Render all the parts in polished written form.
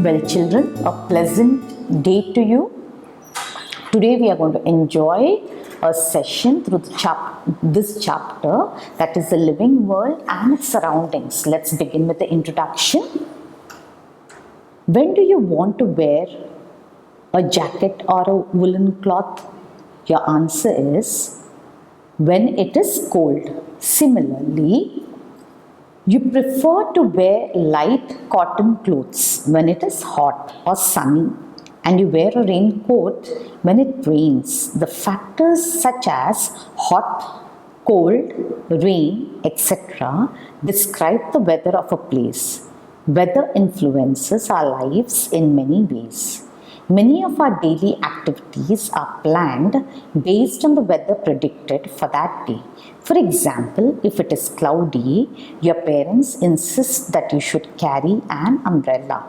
Well, children, a pleasant day to you. Today we are going to enjoy a session through this chapter, that is the living world and its surroundings. Let's begin with the introduction. When do you want to wear a jacket or a woolen cloth? Your answer is when it is cold. Similarly, you prefer to wear light cotton clothes when it is hot or sunny, and you wear a raincoat when it rains. The factors such as hot, cold, rain, etc. describe the weather of a place. Weather influences our lives in many ways. Many of our daily activities are planned based on the weather predicted for that day. For example, if it is cloudy, your parents insist that you should carry an umbrella.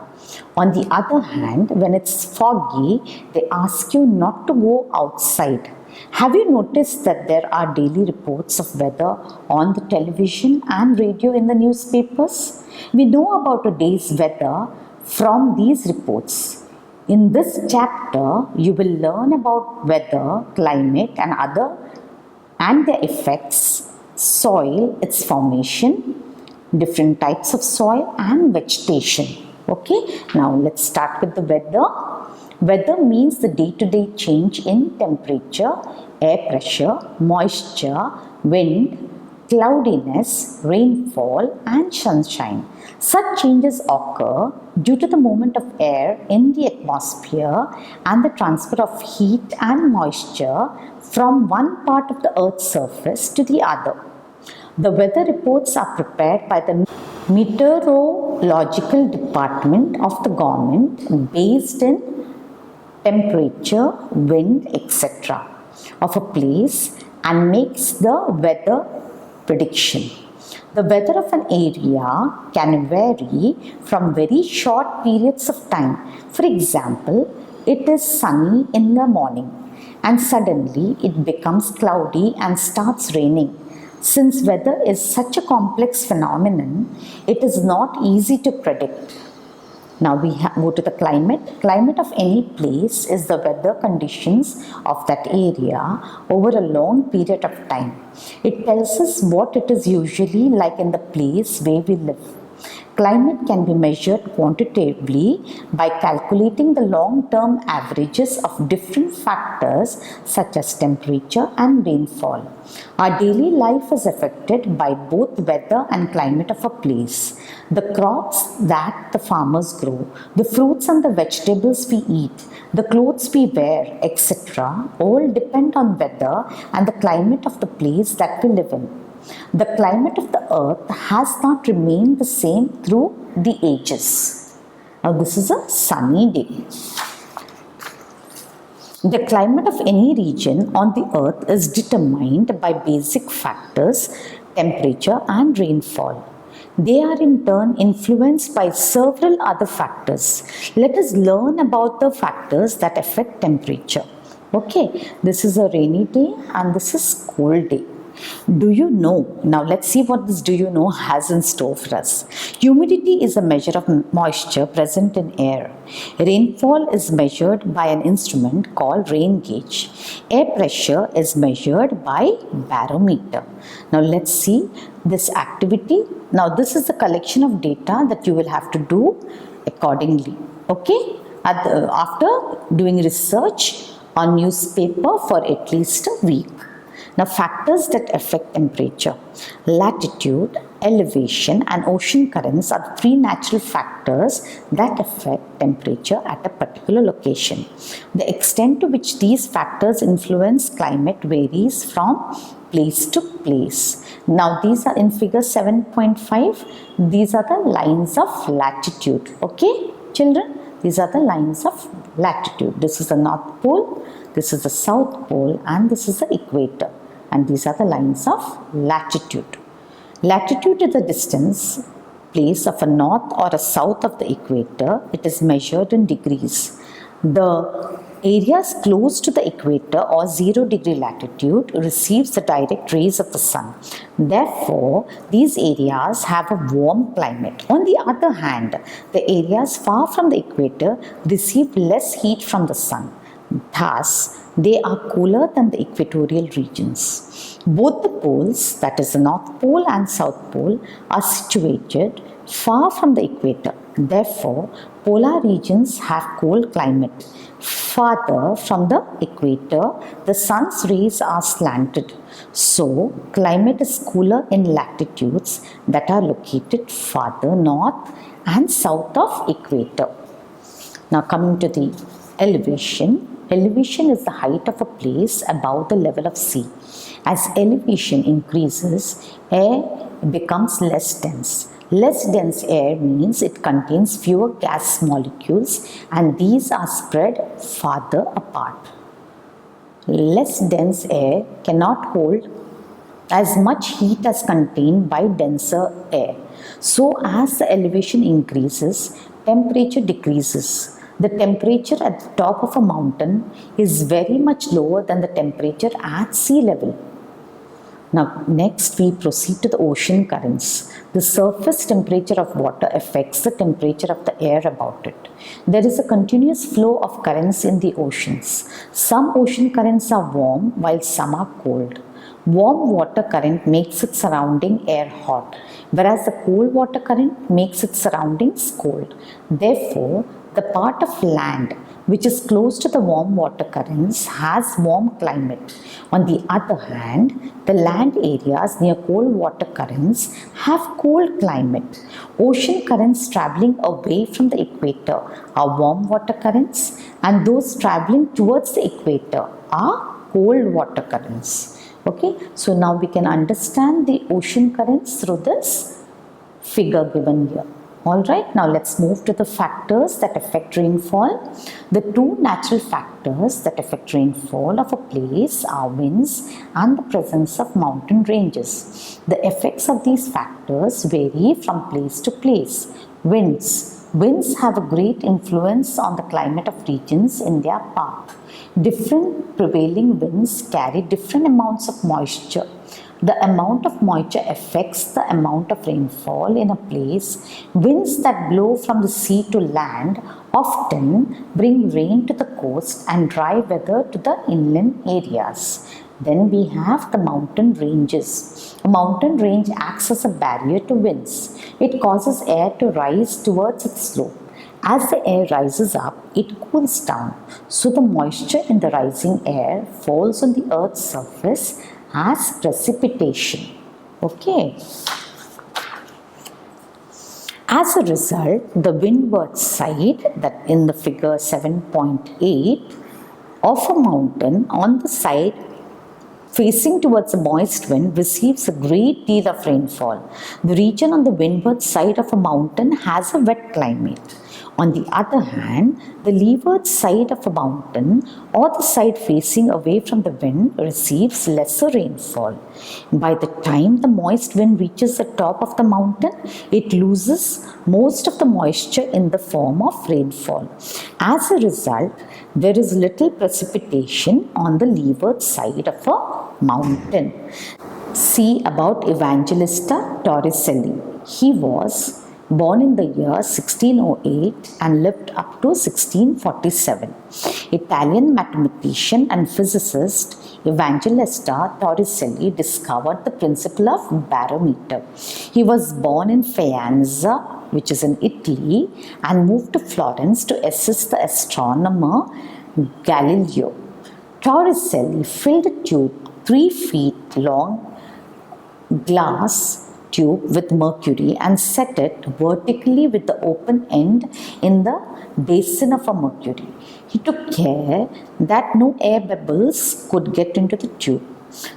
On the other hand, when it's foggy, they ask you not to go outside. Have you noticed that there are daily reports of weather on the television and radio in the newspapers? We know about a day's weather from these reports. In this chapter, you will learn about weather, climate and their effects, soil, its formation, different types of soil and vegetation. Okay, now let's start with the weather. Weather means the day-to-day change in temperature, air pressure, moisture, wind, cloudiness, rainfall and sunshine. Such changes occur due to the movement of air in the atmosphere and the transfer of heat and moisture from one part of the Earth's surface to the other. The weather reports are prepared by the meteorological department of the government based in temperature, wind, etc. of a place and makes the weather prediction. The weather of an area can vary from very short periods of time. For example, it is sunny in the morning and suddenly it becomes cloudy and starts raining. Since weather is such a complex phenomenon, it is not easy to predict. Now we go to the climate. Climate of any place is the weather conditions of that area over a long period of time. It tells us what it is usually like in the place where we live. Climate can be measured quantitatively by calculating the long-term averages of different factors such as temperature and rainfall. Our daily life is affected by both weather and climate of a place. The crops that the farmers grow, the fruits and the vegetables we eat, the clothes we wear, etc. all depend on weather and the climate of the place that we live in. The climate of the earth has not remained the same through the ages. Now this is a sunny day. The climate of any region on the earth is determined by basic factors, temperature and rainfall. They are in turn influenced by several other factors. Let us learn about the factors that affect temperature. Okay, this is a rainy day and this is cold day. Do you know? Now let's see what this do you know has in store for us. Humidity is a measure of moisture present in air. Rainfall is measured by an instrument called rain gauge. Air pressure is measured by barometer. Now let's see this activity. Now this is the collection of data that you will have to do accordingly. Okay? After doing research on newspaper for at least a week. Now, factors that affect temperature. Latitude, elevation and ocean currents are three natural factors that affect temperature at a particular location. The extent to which these factors influence climate varies from place to place. Now, these are in figure 7.5. These are the lines of latitude. Okay, children? These are the lines of latitude. This is the North Pole, this is the South Pole and this is the equator. And these are the lines of latitude. Latitude is the distance place of a north or a south of the equator. It is measured in degrees. The Areas close to the equator or 0 degree latitude receives the direct rays of the sun. Therefore, these areas have a warm climate. On the other hand, the areas far from the equator receive less heat from the sun. Thus, they are cooler than the equatorial regions. Both the poles, that is the North Pole and South Pole, are situated far from the equator. Therefore, polar regions have cold climate. Farther from the equator, the sun's rays are slanted. So, climate is cooler in latitudes that are located farther north and south of equator. Now coming to the elevation. Elevation is the height of a place above the level of sea. As elevation increases, air becomes less dense. Less dense air means it contains fewer gas molecules and these are spread farther apart. Less dense air cannot hold as much heat as contained by denser air. So as the elevation increases, temperature decreases. The temperature at the top of a mountain is very much lower than the temperature at sea level. Now, next we proceed to the ocean currents. The surface temperature of water affects the temperature of the air about it. There is a continuous flow of currents in the oceans. Some ocean currents are warm while some are cold. Warm water current makes its surrounding air hot, whereas the cold water current makes its surroundings cold. Therefore, the part of land which is close to the warm water currents has warm climate. On the other hand, the land areas near cold water currents have cold climate. Ocean currents traveling away from the equator are warm water currents, and those traveling towards the equator are cold water currents. Okay, so now we can understand the ocean currents through this figure given here. Alright, now let's move to the factors that affect rainfall. The two natural factors that affect rainfall of a place are winds and the presence of mountain ranges. The effects of these factors vary from place to place. Winds have a great influence on the climate of regions in their path. Different prevailing winds carry different amounts of moisture. The amount of moisture affects the amount of rainfall in a place. Winds that blow from the sea to land often bring rain to the coast and dry weather to the inland areas. Then we have the mountain ranges. A mountain range acts as a barrier to winds. It causes air to rise towards its slope. As the air rises up, it cools down. So the moisture in the rising air falls on the earth's surface as precipitation. Okay. As a result, the windward side, that in the figure 7.8 of a mountain on the side facing towards a moist wind receives a great deal of rainfall. The region on the windward side of a mountain has a wet climate. On the other hand, the leeward side of a mountain or the side facing away from the wind receives lesser rainfall. By the time the moist wind reaches the top of the mountain, it loses most of the moisture in the form of rainfall. As a result, there is little precipitation on the leeward side of a mountain. See about Evangelista Torricelli. He was born in the year 1608 and lived up to 1647. Italian mathematician and physicist Evangelista Torricelli discovered the principle of barometer. He was born in Faenza, which is in Italy, and moved to Florence to assist the astronomer Galileo. Torricelli filled a tube 3 feet long, glass tube with mercury and set it vertically with the open end in the basin of a mercury. He took care that no air bubbles could get into the tube.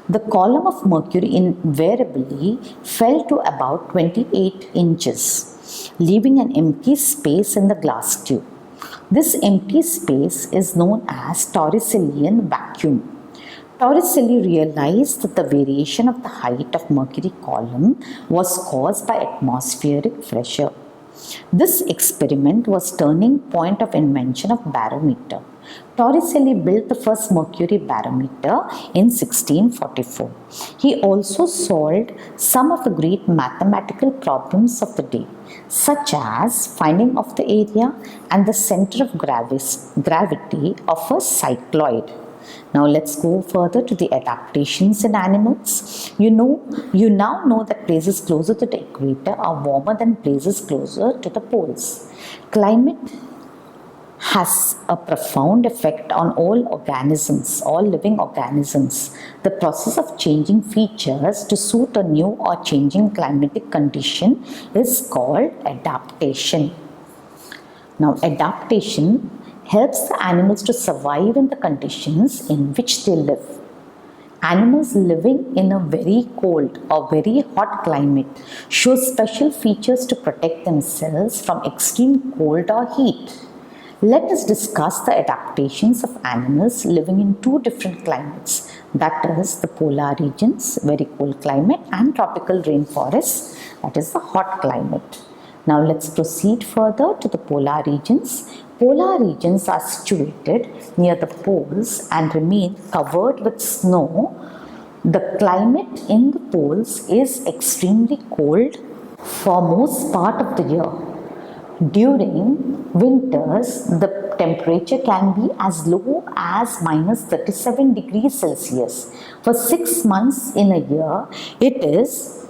The column of mercury invariably fell to about 28 inches, leaving an empty space in the glass tube. This empty space is known as Torricellian vacuum. Torricelli realized that the variation of the height of mercury column was caused by atmospheric pressure. This experiment was turning point of invention of barometer. Torricelli built the first mercury barometer in 1644. He also solved some of the great mathematical problems of the day, such as finding of the area and the center of gravity of a cycloid. Now let's go further to the adaptations in animals. You now know that places closer to the equator are warmer than places closer to the poles. Climate has a profound effect on all organisms, all living organisms. The process of changing features to suit a new or changing climatic condition is called adaptation. Now, adaptation helps the animals to survive in the conditions in which they live. Animals living in a very cold or very hot climate show special features to protect themselves from extreme cold or heat. Let us discuss the adaptations of animals living in two different climates, that is the polar regions, very cold climate, and tropical rainforests, that is the hot climate. Now let's proceed further to the polar regions. Polar regions are situated near the poles and remain covered with snow. The climate in the poles is extremely cold for most part of the year. During winters, the temperature can be as low as minus 37 degrees Celsius. For 6 months in a year, it is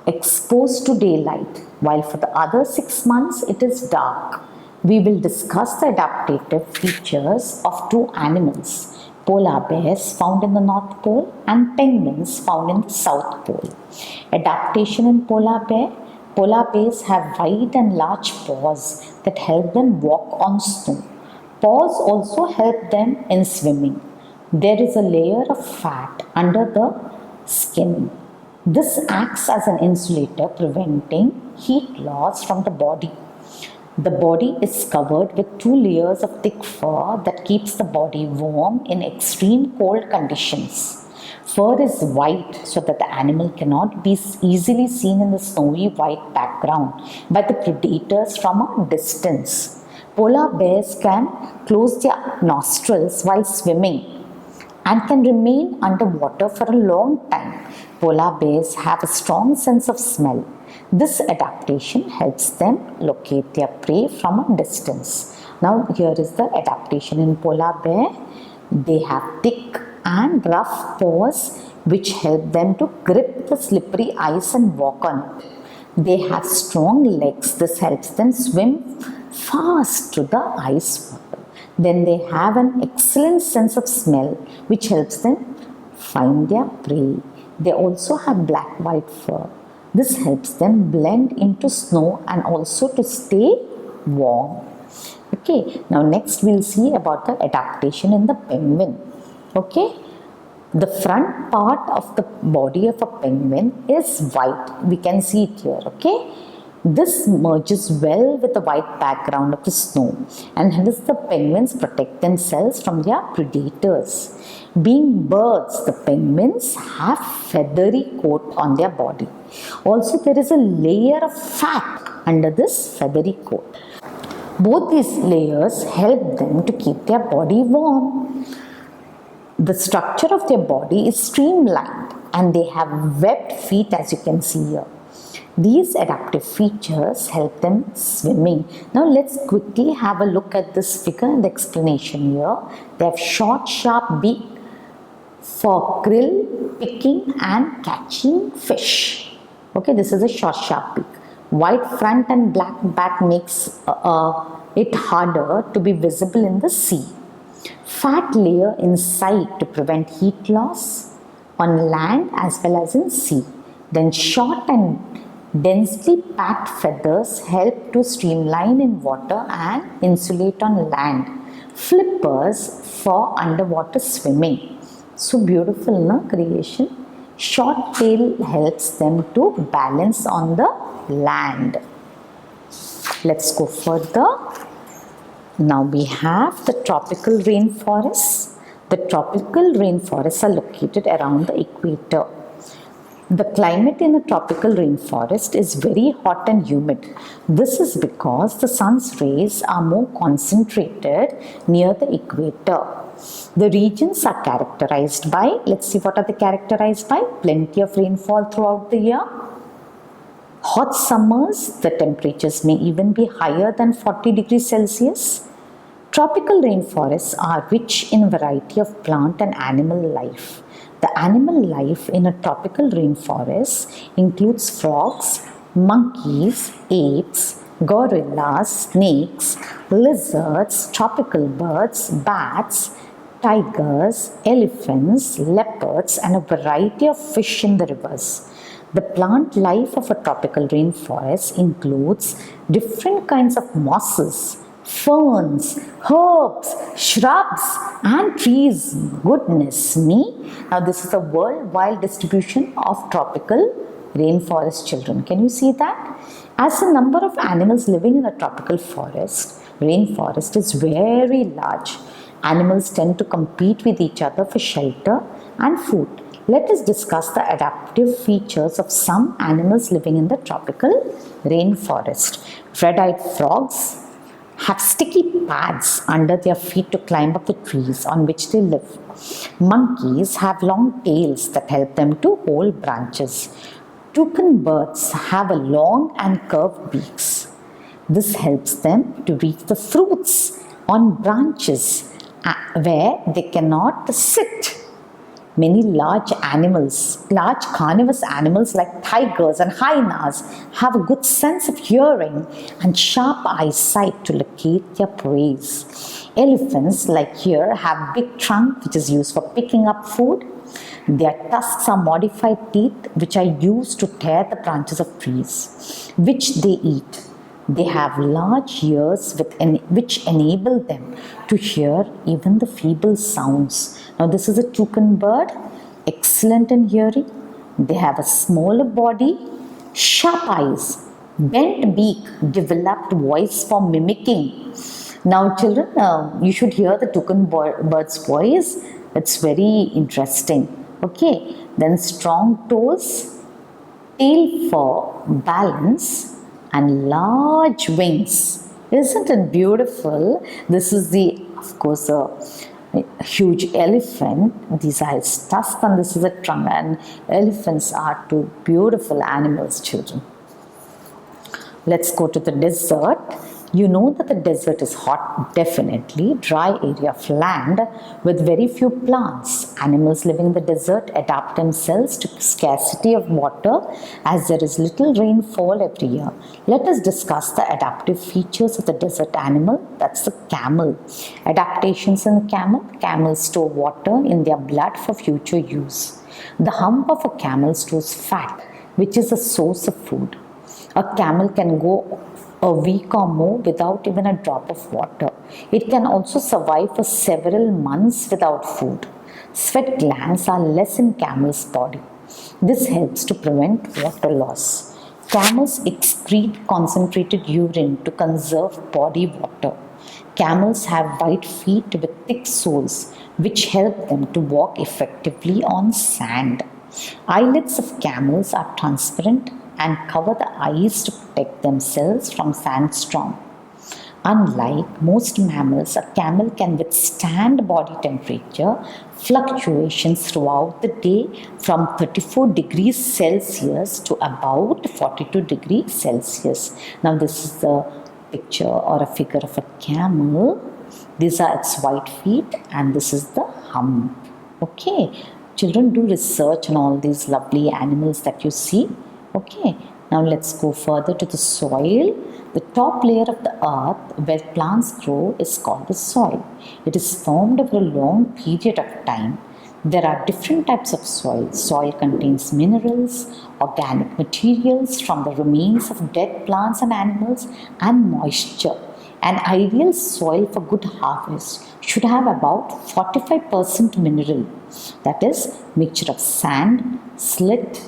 exposed to daylight, while for the other 6 months, it is dark. We will discuss the adaptive features of two animals, polar bears found in the North Pole and penguins found in the South Pole. Adaptation in polar bear. Polar bears have wide and large paws that help them walk on snow. Paws also help them in swimming. There is a layer of fat under the skin. This acts as an insulator, preventing heat loss from the body. The body is covered with 2 layers of thick fur that keeps the body warm in extreme cold conditions. Fur is white so that the animal cannot be easily seen in the snowy white background by the predators from a distance. Polar bears can close their nostrils while swimming and can remain underwater for a long time. Polar bears have a strong sense of smell. This adaptation helps them locate their prey from a distance. Now here is the adaptation in polar bear. They have thick and rough paws which help them to grip the slippery ice and walk on it. They have strong legs. This helps them swim fast to the ice water. Then they have an excellent sense of smell which helps them find their prey. They also have black-white fur. This helps them blend into snow and also to stay warm. Okay, now next we'll see about the adaptation in the penguin. Okay, the front part of the body of a penguin is white. We can see it here. Okay, this merges well with the white background of the snow and hence the penguins protect themselves from their predators. Being birds, the penguins have feathery coat on their body. Also, there is a layer of fat under this feathery coat. Both these layers help them to keep their body warm. The structure of their body is streamlined and they have webbed feet, as you can see here. These adaptive features help them swimming. Now let's quickly have a look at this figure and the explanation here. They have short, sharp beak for krill picking and catching fish. Okay, this is a short, sharp beak. White front and black back makes it harder to be visible in the sea. Fat layer inside to prevent heat loss on land as well as in sea. Then short and densely packed feathers help to streamline in water and insulate on land. Flippers for underwater swimming. So beautiful, no, creation. Short tail helps them to balance on the land. Let's go further. Now we have the tropical rainforests. The tropical rainforests are located around the equator. The climate in a tropical rainforest is very hot and humid. This is because the sun's rays are more concentrated near the equator. The regions are characterized by, let's see what are they characterized by? Plenty of rainfall throughout the year. Hot summers, the temperatures may even be higher than 40 degrees Celsius. Tropical rainforests are rich in variety of plant and animal life. The animal life in a tropical rainforest includes frogs, monkeys, apes, gorillas, snakes, lizards, tropical birds, bats, tigers, elephants, leopards, and a variety of fish in the rivers. The plant life of a tropical rainforest includes different kinds of mosses, ferns, herbs, shrubs, and trees. Goodness me. Now, this is a worldwide distribution of tropical rainforest, children. Can you see that? As the number of animals living in a tropical rainforest is very large. Animals tend to compete with each other for shelter and food. Let us discuss the adaptive features of some animals living in the tropical rainforest. Red-eyed frogs have sticky pads under their feet to climb up the trees on which they live. Monkeys have long tails that help them to hold branches. Toucan birds have a long and curved beaks. This helps them to reach the fruits on branches where they cannot sit. Many large carnivorous animals like tigers and hyenas have a good sense of hearing and sharp eyesight to locate their prey. Elephants, like here, have big trunk which is used for picking up food. Their tusks are modified teeth which are used to tear the branches of trees, which they eat. They have large ears which enable them to hear even the feeble sounds. Now, this is a toucan bird, excellent in hearing. They have a smaller body, sharp eyes, bent beak, developed voice for mimicking. Now, children, you should hear the toucan bird's voice. It's very interesting. Okay, then strong toes, tail for balance, and large wings. Isn't it beautiful? This is of course, a huge elephant. These are its tusks and this is a trunk. And elephants are two beautiful animals, children. Let's go to the desert. You know that the desert is hot, definitely, dry area of land with very few plants. Animals living in the desert adapt themselves to scarcity of water as there is little rainfall every year. Let us discuss the adaptive features of the desert animal, that's the camel. Adaptations in camel. Camels store water in their blood for future use. The hump of a camel stores fat, which is a source of food. A camel can go a week or more without even a drop of water. It can also survive for several months without food. Sweat glands are less in camel's body. This helps to prevent water loss. Camels excrete concentrated urine to conserve body water. Camels have wide feet with thick soles, which help them to walk effectively on sand. Eyelids of camels are transparent and cover the eyes to protect themselves from sandstorm. Unlike most mammals, a camel can withstand body temperature fluctuations throughout the day from 34 degrees Celsius to about 42 degrees Celsius. Now, this is the picture or a figure of a camel. These are its white feet and this is the hump. Okay, children, do research on all these lovely animals that you see. Okay, now let's go further to the soil. The top layer of the earth where plants grow is called the soil. It is formed over a long period of time. There are different types of soil. Soil contains minerals, organic materials from the remains of dead plants and animals, and moisture. An ideal soil for good harvest should have about 45% mineral, that is, mixture of sand, silt,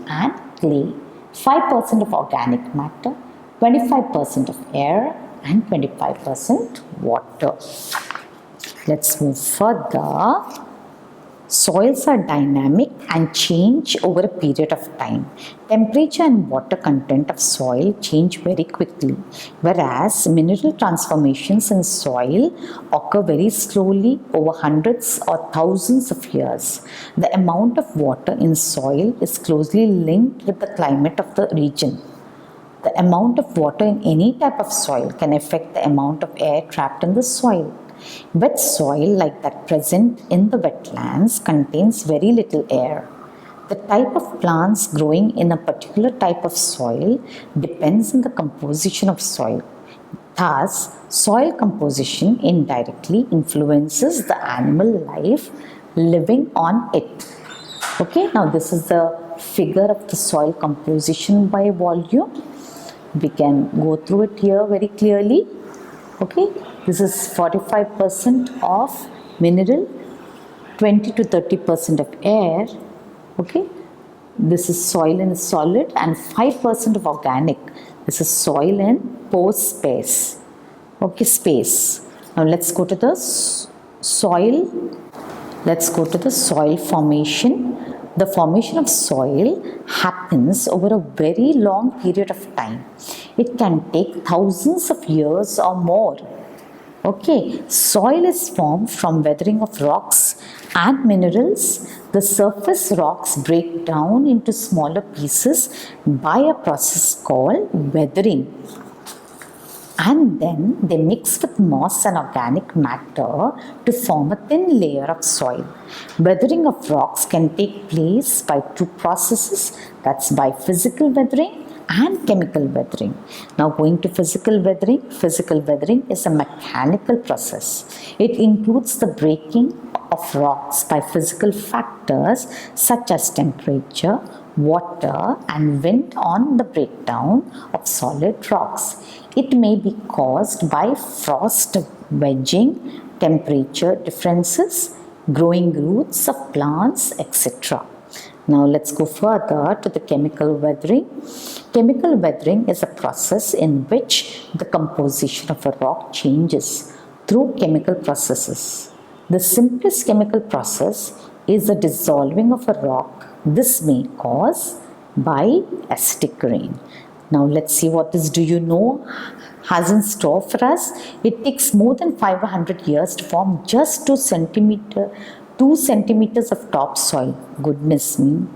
and clay, 5% of organic matter, 25% of air, and 25% water. Let's move further. Soils are dynamic and change over a period of time. Temperature and water content of soil change very quickly, whereas mineral transformations in soil occur very slowly over hundreds or thousands of years. The amount of water in soil is closely linked with the climate of the region. The amount of water in any type of soil can affect the amount of air trapped in the soil. Wet soil like that present in the wetlands contains very little air. The type of plants growing in a particular type of soil depends on the composition of soil. Thus, soil composition indirectly influences the animal life living on it. Okay, now this is the figure of the soil composition by volume. We can go through it here very clearly. Okay, this is 45% of mineral, 20 to 30% of air. Okay, this is soil in solid, and 5% of organic. This is soil in pore space. Okay, space. Now let's go to the soil. Let's go to the soil formation. The formation of soil happens over a very long period of time. It can take thousands of years or more. Okay, soil is formed from weathering of rocks and minerals. The surface rocks break down into smaller pieces by a process called weathering, and then they mix with moss and organic matter to form a thin layer of soil. Weathering of rocks can take place by two processes, that's by physical weathering and chemical weathering. Now going to physical weathering is a mechanical process. It includes the breaking of rocks by physical factors such as temperature, water and wind on the breakdown of solid rocks. It may be caused by frost wedging, temperature differences, growing roots of plants, etc. Now let's go further to the chemical weathering. Chemical weathering is a process in which the composition of a rock changes through chemical processes. The simplest chemical process is the dissolving of a rock. This may cause by acidic rain. Now let's see what this do you know has in store for us. It takes more than 500 years to form just 2 centimeters of topsoil. Goodness me.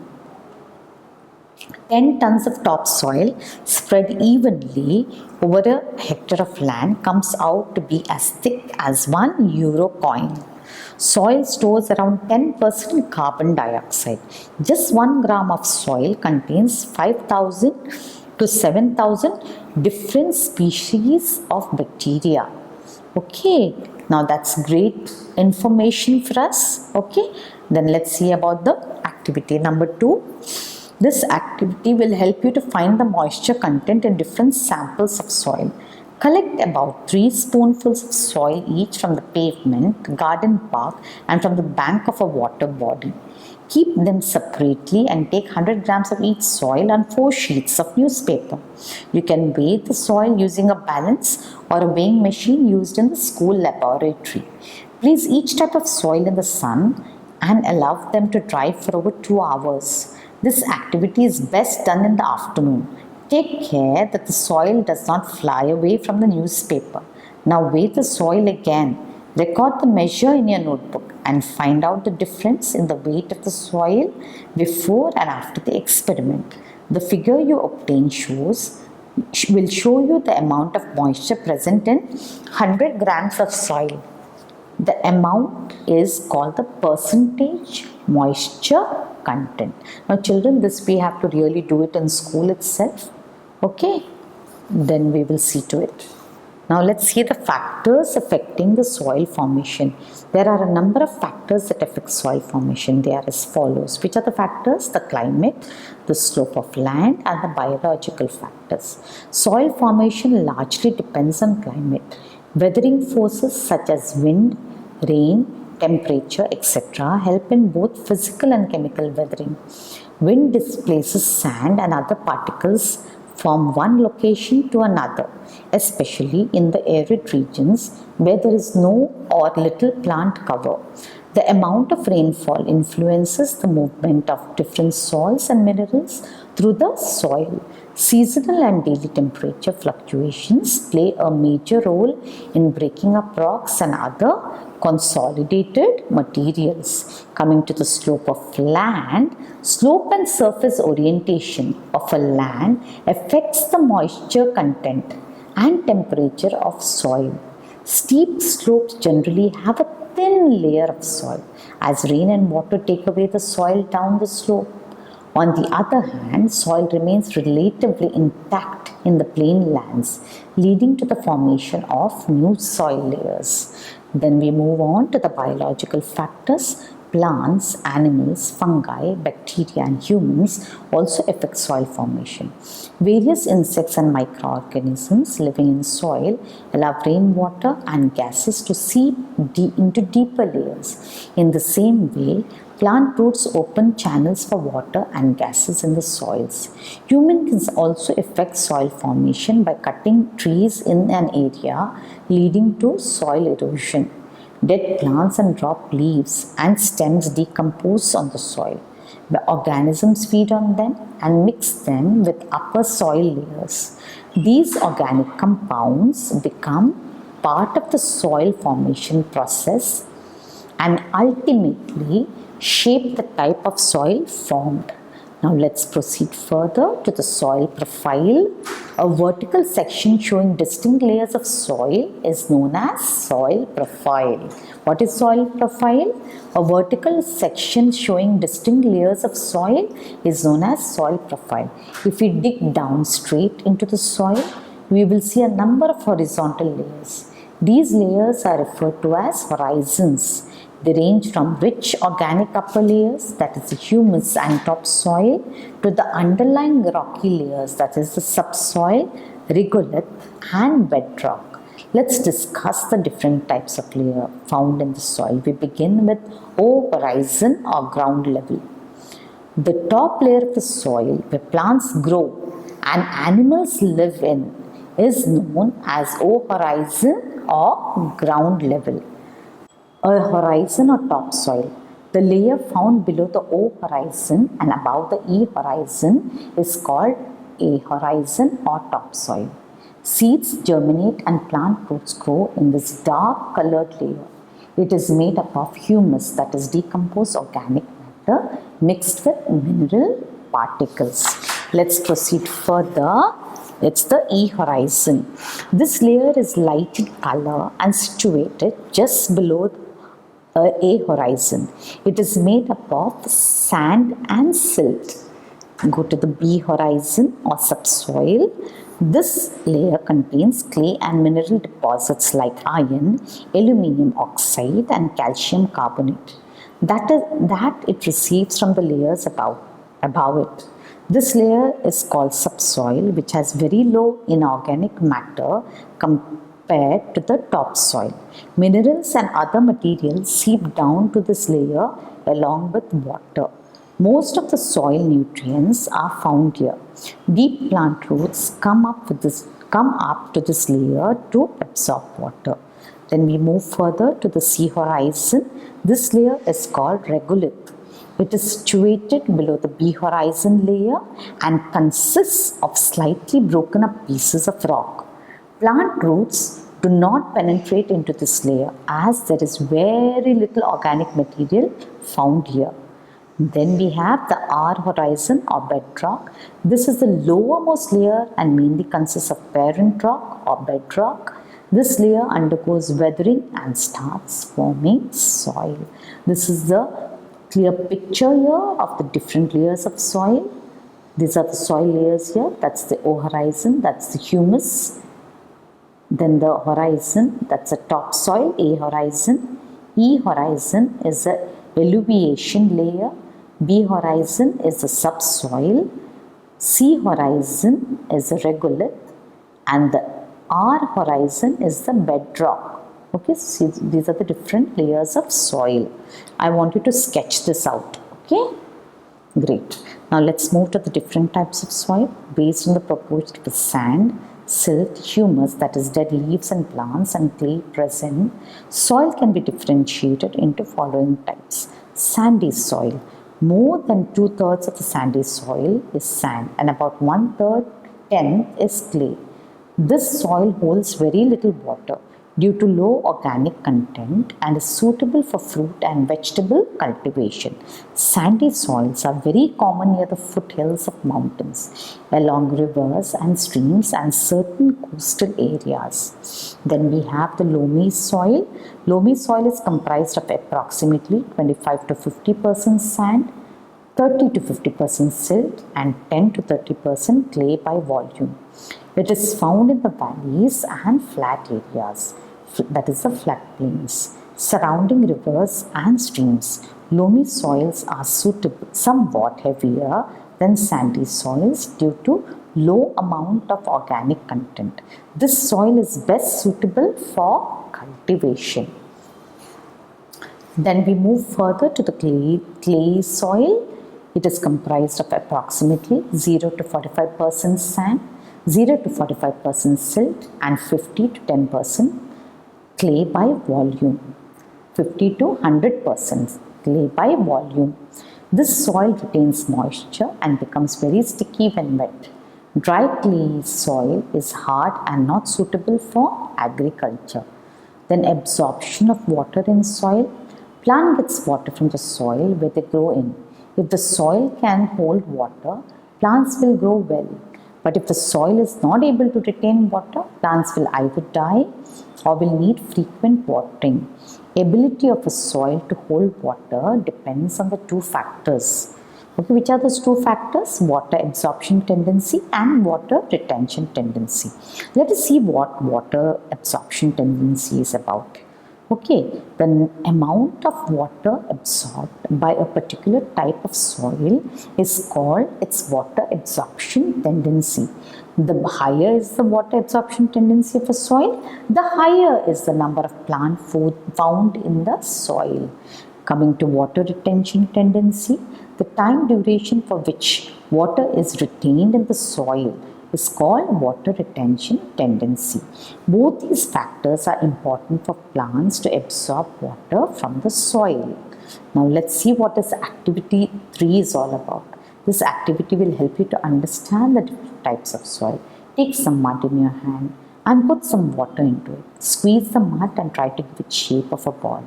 10 tons of topsoil spread evenly over a hectare of land comes out to be as thick as €1 coin. Soil stores around 10% carbon dioxide. Just 1 gram of soil contains 5,000 to 7,000 different species of bacteria. Okay, now that's great information for us. Okay, then let's see about the activity number 2. This activity will help you to find the moisture content in different samples of soil. Collect about 3 spoonfuls of soil each from the pavement, garden park and from the bank of a water body. Keep them separately and take 100 grams of each soil on 4 sheets of newspaper. You can weigh the soil using a balance or a weighing machine used in the school laboratory. Place each type of soil in the sun and allow them to dry for over 2 hours. This activity is best done in the afternoon. Take care that the soil does not fly away from the newspaper. Now weigh the soil again. Record the measure in your notebook and find out the difference in the weight of the soil before and after the experiment. The figure you obtain will show you the amount of moisture present in 100 grams of soil. The amount is called the percentage moisture content. Now children, this we have to really do it in school itself. Okay, then we will see to it. Now let's see the factors affecting the soil formation. There are a number of factors that affect soil formation. They are as follows. Which are the factors? The climate, the slope of land and the biological factors. Soil formation largely depends on climate. Weathering forces such as wind, rain, temperature, etc. help in both physical and chemical weathering. Wind displaces sand and other particles from one location to another, especially in the arid regions where there is no or little plant cover. The amount of rainfall influences the movement of different salts and minerals through the soil. Seasonal and daily temperature fluctuations play a major role in breaking up rocks and other consolidated materials. Coming to the slope of land, slope and surface orientation of a land affects the moisture content and temperature of soil. Steep slopes generally have a thin layer of soil, as rain and water take away the soil down the slope. On the other hand, soil remains relatively intact in the plain lands, leading to the formation of new soil layers. Then we move on to the biological factors. Plants, animals, fungi, bacteria and humans also affect soil formation. Various insects and microorganisms living in soil allow rainwater and gases to seep into deeper layers. In the same way, plant roots open channels for water and gases in the soils. Humans can also affect soil formation by cutting trees in an area, leading to soil erosion. Dead plants and dropped leaves and stems decompose on the soil. The organisms feed on them and mix them with upper soil layers. These organic compounds become part of the soil formation process and ultimately shape the type of soil formed. Now let's proceed further to the soil profile. A vertical section showing distinct layers of soil is known as soil profile. What is soil profile? A vertical section showing distinct layers of soil is known as soil profile. If we dig down straight into the soil, we will see a number of horizontal layers. These layers are referred to as horizons. They range from rich organic upper layers, that is the humus and topsoil, to the underlying rocky layers, that is the subsoil, regolith and bedrock. Let's discuss the different types of layer found in the soil. We begin with O horizon or ground level. The top layer of the soil where plants grow and animals live in is known as O horizon or ground level. A horizon or topsoil. The layer found below the O horizon and above the E horizon is called A horizon or topsoil. Seeds germinate and plant roots grow in this dark colored layer. It is made up of humus, that is decomposed organic matter mixed with mineral particles. Let's proceed further. It's the E horizon. This layer is light in color and situated just below A horizon. It is made up of sand and silt. Go to the B horizon or subsoil. This layer contains clay and mineral deposits like iron, aluminium oxide and calcium carbonate that it receives from the layers above it. This layer is called subsoil, which has very low inorganic matter compared to the topsoil. Minerals and other materials seep down to this layer along with water. Most of the soil nutrients are found here. Deep plant roots come up to this layer to absorb water. Then we move further to the C horizon. This layer is called regolith. It is situated below the B horizon layer and consists of slightly broken up pieces of rock. Plant roots do not penetrate into this layer as there is very little organic material found here. Then we have the R horizon or bedrock. This is the lowermost layer and mainly consists of parent rock or bedrock. This layer undergoes weathering and starts forming soil. This is the clear picture here of the different layers of soil. These are the soil layers here. That's the O horizon, that's the humus. Then the horizon, that's the topsoil, A horizon. E horizon is the alluviation layer. B horizon is the subsoil. C horizon is the regolith. And the R horizon is the bedrock. Okay, so these are the different layers of soil. I want you to sketch this out. Okay, great. Now let's move to the different types of soil based on the proportion of sand, silt, humus, that is dead leaves and plants, and clay present, soil can be differentiated into following types. Sandy soil. More than 2/3 of the sandy soil is sand, and about 1/3, 10th, is clay. This soil holds very little water due to low organic content and is suitable for fruit and vegetable cultivation. Sandy soils are very common near the foothills of mountains, along rivers and streams, and certain coastal areas. Then we have the loamy soil. Loamy soil is comprised of approximately 25 to 50% sand, 30 to 50% silt, and 10 to 30% clay by volume. It is found in the valleys and flat areas, that is the floodplains, surrounding rivers and streams. Loamy soils are suitable, somewhat heavier than sandy soils due to low amount of organic content. This soil is best suitable for cultivation. Then we move further to the clay soil. It is comprised of approximately 0 to 45% sand, 0 to 45% silt, and 50 to 10% clay by volume. 50 to 100% clay by volume. This soil retains moisture and becomes very sticky when wet. Dry clay soil is hard and not suitable for agriculture. Then absorption of water in soil. Plant gets water from the soil where they grow in. If the soil can hold water, plants will grow well. But if the soil is not able to retain water, plants will either die or will need frequent watering. Ability of a soil to hold water depends on the two factors. Okay, which are those two factors? Water absorption tendency and water retention tendency. Let us see what water absorption tendency is about. Okay, the amount of water absorbed by a particular type of soil is called its water absorption tendency. The higher is the water absorption tendency of a soil, the higher is the number of plant food found in the soil. Coming to water retention tendency, the time duration for which water is retained in the soil is called water retention tendency. Both these factors are important for plants to absorb water from the soil. Now let's see what this activity 3 is all about. This activity will help you to understand the different types of soil. Take some mud in your hand and put some water into it. Squeeze the mud and try to give it shape of a ball.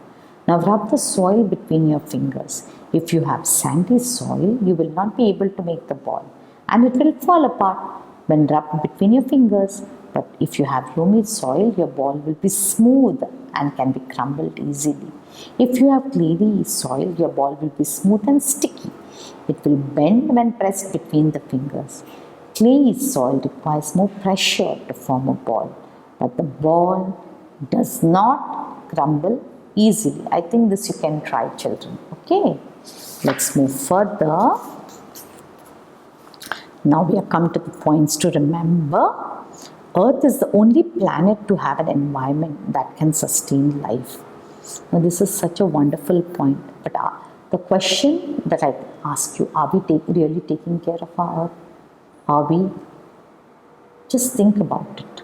Now rub the soil between your fingers. If you have sandy soil, you will not be able to make the ball and it will fall apart when rubbed between your fingers. But if you have loamy soil, your ball will be smooth and can be crumbled easily. If you have clayey soil, your ball will be smooth and sticky. It will bend when pressed between the fingers. Clayey soil requires more pressure to form a ball, but the ball does not crumble easily. I think this you can try, children. Okay, let's move further. Now we have come to the points to remember. Earth is the only planet to have an environment that can sustain life. Now this is such a wonderful point. But the question that I ask you, are we really taking care of our Earth? Are we? Just think about it.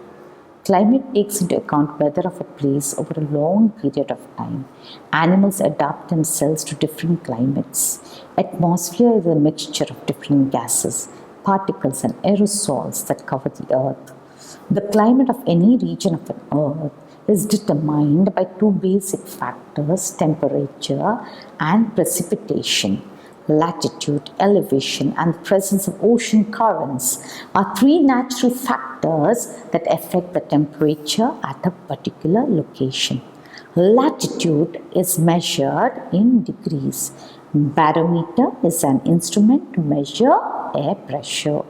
Climate takes into account weather of a place over a long period of time. Animals adapt themselves to different climates. Atmosphere is a mixture of different gases, particles and aerosols that cover the earth. The climate of any region of an earth is determined by two basic factors, temperature and precipitation. Latitude, elevation and the presence of ocean currents are three natural factors that affect the temperature at a particular location. Latitude is measured in degrees. Barometer is an instrument to measure air pressure.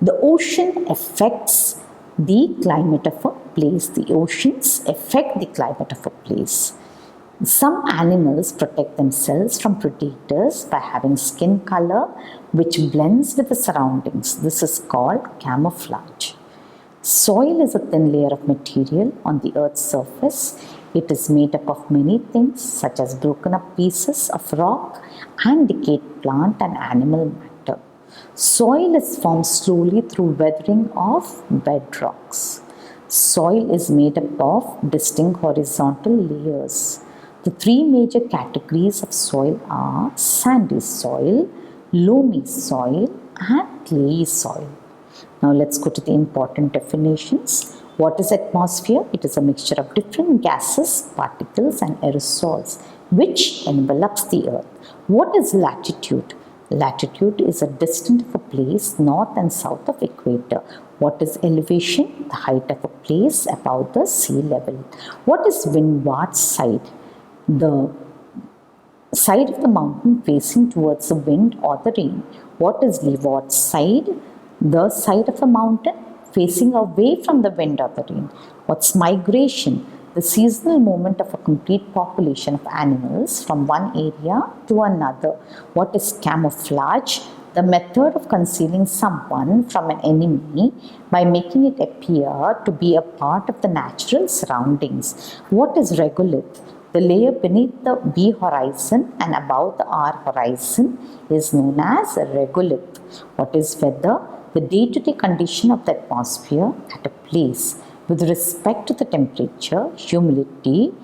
The ocean affects the climate of a place. The oceans affect the climate of a place. Some animals protect themselves from predators by having skin color which blends with the surroundings. This is called camouflage. Soil is a thin layer of material on the earth's surface. It is made up of many things such as broken up pieces of rock and decayed plant and animal matter. Soil is formed slowly through weathering of bedrocks. Soil is made up of distinct horizontal layers. The three major categories of soil are sandy soil, loamy soil, and clayey soil. Now let's go to the important definitions. What is atmosphere? It is a mixture of different gases, particles, and aerosols which envelops the earth. What is latitude? Latitude is a distance of a place north and south of equator. What is elevation? The height of a place above the sea level. What is windward side? The side of the mountain facing towards the wind or the rain. What is leeward side? The side of the mountain facing away from the wind or the rain. What's migration? The seasonal movement of a complete population of animals from one area to another. What is camouflage? The method of concealing someone from an enemy by making it appear to be a part of the natural surroundings. What is regolith? The layer beneath the B horizon and above the R horizon is known as regolith. What is weather? The day-to-day condition of the atmosphere at a place with respect to the temperature, humidity,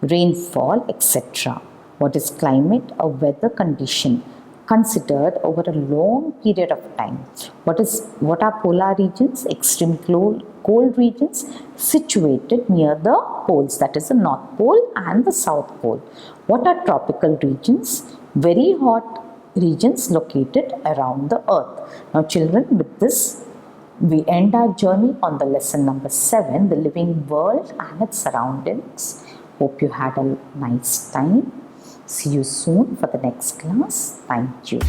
rainfall, etc. What is climate? A weather condition considered over a long period of time. What are polar regions? Extreme cold regions situated near the poles, that is the North Pole and the South Pole. What are tropical regions? Very hot regions located around the earth. Now children, with this we end our journey on the lesson number 7, the living world and its surroundings. Hope you had a nice time. See you soon for the next class. Thank you.